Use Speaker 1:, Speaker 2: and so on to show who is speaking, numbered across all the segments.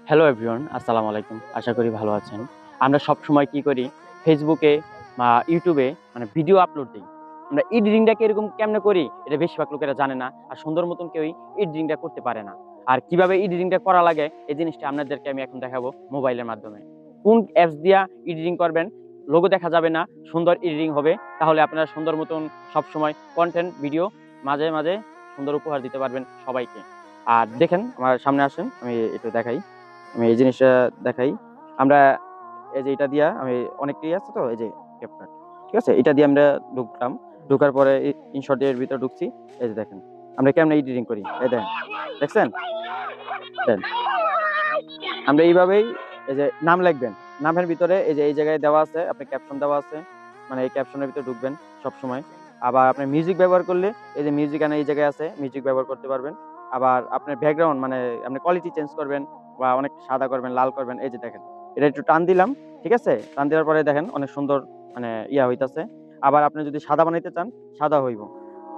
Speaker 1: Hello everyone, আসসালামু আলাইকুম। আশা করি ভালো আছেন। আমরা সবসময় কি করি, ফেসবুকে বা ইউটিউবে মানে ভিডিও আপলোড দিই। আমরা এডিটিংটাকে এরকম কেমনে করি এটা বেশিরভাগ লোকেরা জানে না। আর সুন্দর মতন কেউই এডিটিংটা করতে পারে না। আর কিভাবে এডিটিংটা করা লাগে এই জিনিসটা আপনাদেরকে আমি এখন দেখাবো মোবাইলের মাধ্যমে। কোন অ্যাপস দিয়া এডিটিং করবেন, লোগো দেখা যাবে না, সুন্দর এডিটিং হবে। তাহলে আপনারা সুন্দর মতন সবসময় কনটেন্ট ভিডিও মাঝে, মাঝে সুন্দর উপহার দিতে পারবেন সবাইকে। আর দেখেন আমার সামনে আসেন, আমি একটু দেখাই। আমি এই জিনিসটা দেখাই। আমরা এই যে এটা দিয়া আমি অনেকটাই আছে তো এই যে ক্যাপকাট। ঠিক আছে? এটা দিয়ে আমরা ঢুকলাম। ঢোকার পরে ইনশট এর ভিতরে ঢুকছি। এই যে দেখেন। আমরা কেমনে এডিটিং করি। এই দেখেন। দেখছেন? দেন। আমরা এইভাবেই এই যে নাম লিখবেন। নামের ভিতরে এই যে এই জায়গায় দেওয়া আছে, আপনার ক্যাপশন দেওয়া আছে। মানে এই ক্যাপশনের ভিতরে ঢুকবেন সবসময়। আবার আপনি মিউজিক ব্যবহার করলে এই যে মিউজিক এই জায়গায় আছে, মিউজিক ব্যবহার করতে পারবেন। আবার আপনার ব্যাকগ্রাউন্ড মানে আপনি কোয়ালিটি চেঞ্জ করবেন বা অনেক সাদা করবেন, লাল করবেন। এই যে দেখেন। এটা একটু টান দিলাম। ঠিক আছে? টান দেওয়ার পরে দেখেন অনেক সুন্দর মানে হইতাছে। আবার আপনি যদি সাদা বানাইতে চান, সাদা হইব।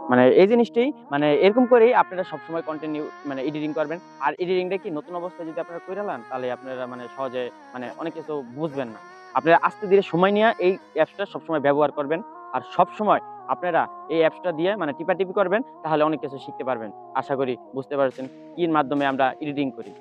Speaker 1: মানে এই জিনিসটাই মানে এরকম করেই আপনারা সবসময় কন্টিনিউ মানে এডিটিং করবেন। আর এডিটিংটা কি নতুন অবস্থায় যদি আপনারা কইরা লান তাহলে আপনারা মানে সহজে মানে অনেক কিছু বুঝবেন না। আপনারা আস্তে ধীরে সময় নিয়ে এই অ্যাপসটা সবসময় ব্যবহার করবেন। আর সবসময় আপনারা এই অ্যাপসটা দিয়ে মানে টিপাটিপি করবেন তাহলে অনেক কিছু শিখতে পারবেন। আশা করি বুঝতে পারছেন কির মাধ্যমে আমরা এডিটিং করি।